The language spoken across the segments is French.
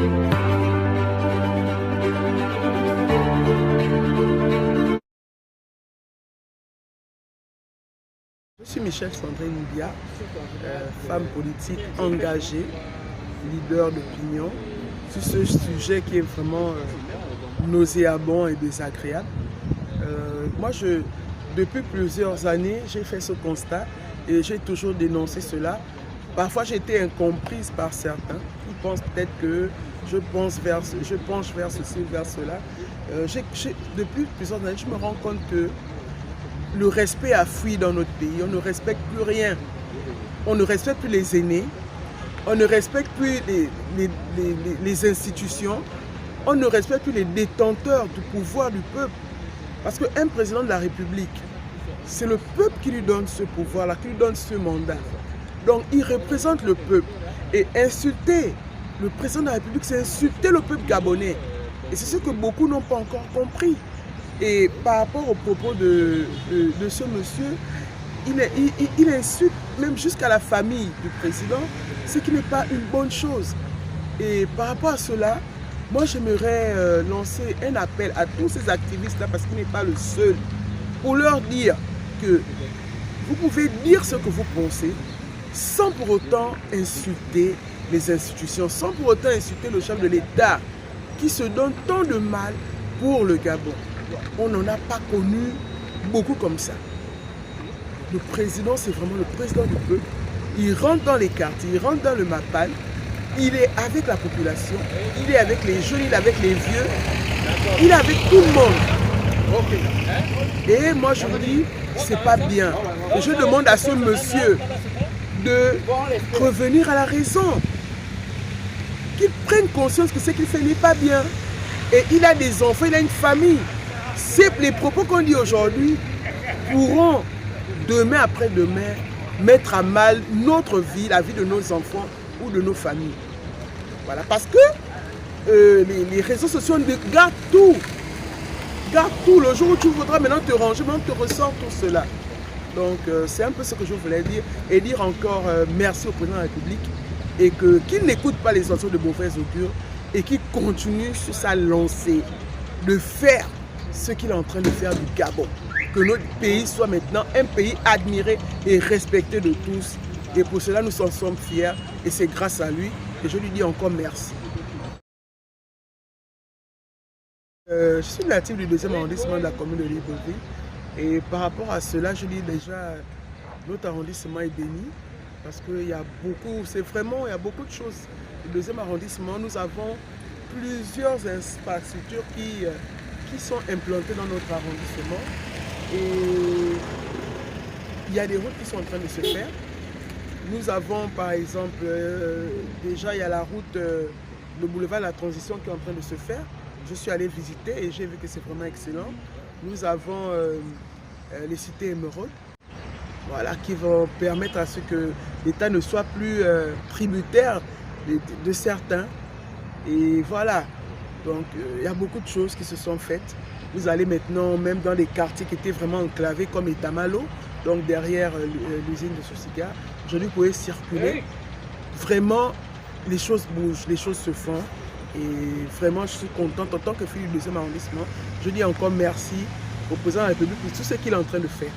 Je suis Michel Sandrine Mbia, femme politique engagée, leader d'opinion, sur ce sujet qui est vraiment nauséabond et désagréable. Depuis plusieurs années, j'ai fait ce constat et j'ai toujours dénoncé cela. Parfois, j'ai été incomprise par certains qui pensent peut-être que je penche vers ceci ou vers cela. Depuis plusieurs années, je me rends compte que le respect a fui dans notre pays. On ne respecte plus rien. On ne respecte plus les aînés. On ne respecte plus les institutions. On ne respecte plus les détenteurs du pouvoir du peuple. Parce qu'un président de la République, c'est le peuple qui lui donne ce pouvoir-là, qui lui donne ce mandat. Donc il représente le peuple. Et insulter le président de la République, c'est insulter le peuple gabonais. Et c'est ce que beaucoup n'ont pas encore compris. Et par rapport aux propos de ce monsieur, il insulte même jusqu'à la famille du président, ce qui n'est pas une bonne chose. Et par rapport à cela, moi j'aimerais lancer un appel à tous ces activistes-là, parce qu'il n'est pas le seul, pour leur dire que vous pouvez dire ce que vous pensez sans pour autant insulter les institutions, sans pour autant insulter le chef de l'État qui se donne tant de mal pour le Gabon. On n'en a pas connu beaucoup comme ça. Le président, c'est vraiment le président du peuple. Il rentre dans les quartiers, il rentre dans le Mapal, il est avec la population, il est avec les jeunes, il est avec les vieux, il est avec tout le monde. Et moi je me dis, c'est pas bien. Et je demande à ce monsieur de revenir à la raison, qu'il prenne conscience que ce qu'il fait n'est pas bien. Et il a des enfants, il a une famille. Les propos qu'on dit aujourd'hui pourront, demain après-demain, mettre à mal notre vie, la vie de nos enfants ou de nos familles. Voilà, parce que les réseaux sociaux gardent tout. Garde tout. Le jour où tu voudras maintenant te ranger, maintenant te ressort tout cela. Donc c'est un peu ce que je voulais dire. Et dire encore merci au président de la République et qu'il n'écoute pas les oiseaux de mauvaise augure et qu'il continue sur sa lancée de faire ce qu'il est en train de faire du Gabon. Que notre pays soit maintenant un pays admiré et respecté de tous. Et pour cela, nous en sommes fiers. Et c'est grâce à lui que je lui dis encore merci. Je suis natif du 2e arrondissement de la commune de Libreville. Et par rapport à cela, je dis déjà, notre arrondissement est béni. Parce qu'il y a beaucoup, il y a beaucoup de choses. Le 2e arrondissement, nous avons plusieurs infrastructures qui sont implantées dans notre arrondissement. Et il y a des routes qui sont en train de se faire. Nous avons par exemple, déjà il y a la route, le boulevard de la Transition qui est en train de se faire. Je suis allé visiter et j'ai vu que c'est vraiment excellent. Nous avons les cités émeraudes, voilà, qui vont permettre à ce que l'État ne soit plus tributaire de certains. Et voilà, donc il y a beaucoup de choses qui se sont faites. Vous allez maintenant même dans les quartiers qui étaient vraiment enclavés comme Etamalo, donc derrière l'usine de Sosiga. Aujourd'hui, vous pouvez circuler. Vraiment, les choses bougent, les choses se font. Et vraiment, je suis contente en tant que fille du 2e arrondissement. Je dis encore merci au président de la République pour tout ce qu'il est en train de faire.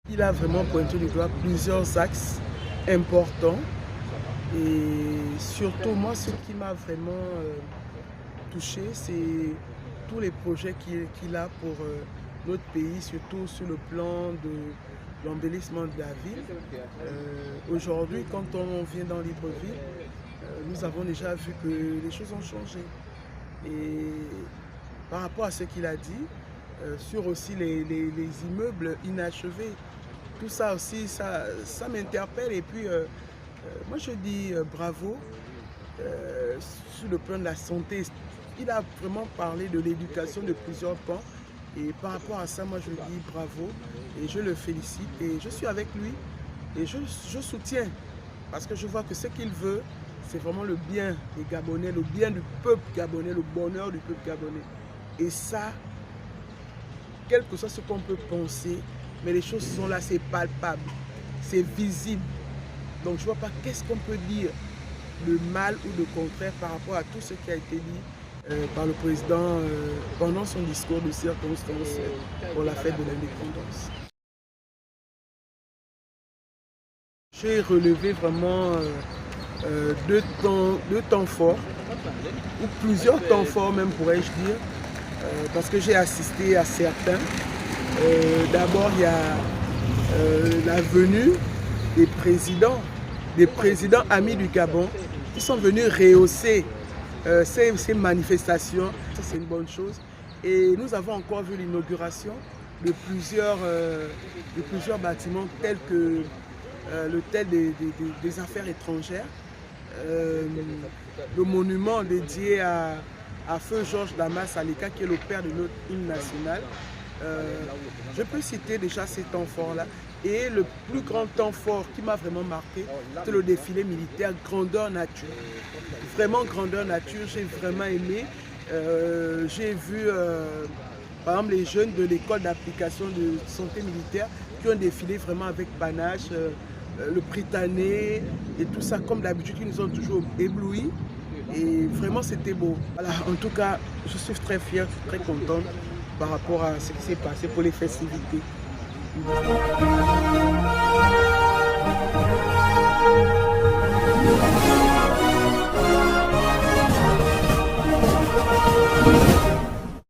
Il a vraiment pointé du doigt plusieurs axes importants. Et surtout, moi, ce qui m'a vraiment touché, c'est tous les projets qu'il a pour notre pays, surtout sur le plan de l'embellissement de la ville. Aujourd'hui, quand on vient dans Libreville, nous avons déjà vu que les choses ont changé. Et par rapport à ce qu'il a dit, sur aussi les immeubles inachevés, tout ça aussi, ça m'interpelle. Et puis, moi je dis bravo sur le plan de la santé. Il a vraiment parlé de l'éducation de plusieurs pans. Et par rapport à ça, moi je dis bravo et je le félicite. Et je suis avec lui et je soutiens. Parce que je vois que ce qu'il veut, c'est vraiment le bien des Gabonais, le bien du peuple gabonais, le bonheur du peuple gabonais. Et ça, quel que soit ce qu'on peut penser, mais les choses sont là, c'est palpable, c'est visible. Donc je ne vois pas qu'est-ce qu'on peut dire de mal ou de contraire par rapport à tout ce qui a été dit par le président pendant son discours de circonstance pour la fête de l'indépendance. J'ai relevé vraiment deux temps forts, ou plusieurs temps forts même pourrais-je dire, parce que j'ai assisté à certains. D'abord il y a la venue des présidents amis du Gabon qui sont venus rehausser ces manifestations. Ça c'est une bonne chose. Et nous avons encore vu l'inauguration de plusieurs bâtiments tels que l'hôtel des affaires étrangères, le monument dédié à Feu Georges Damas Aleka qui est le père de notre hymne national. Je peux citer déjà ces temps forts-là. Et le plus grand temps fort qui m'a vraiment marqué, c'est le défilé militaire grandeur nature. Vraiment grandeur nature, j'ai vraiment aimé. J'ai vu par exemple les jeunes de l'école d'application de santé militaire qui ont défilé vraiment avec panache, le Britannique et tout ça, comme d'habitude, ils nous ont toujours éblouis. Et vraiment c'était beau. Voilà, en tout cas, je suis très fière, très contente par rapport à ce qui s'est passé pour les festivités.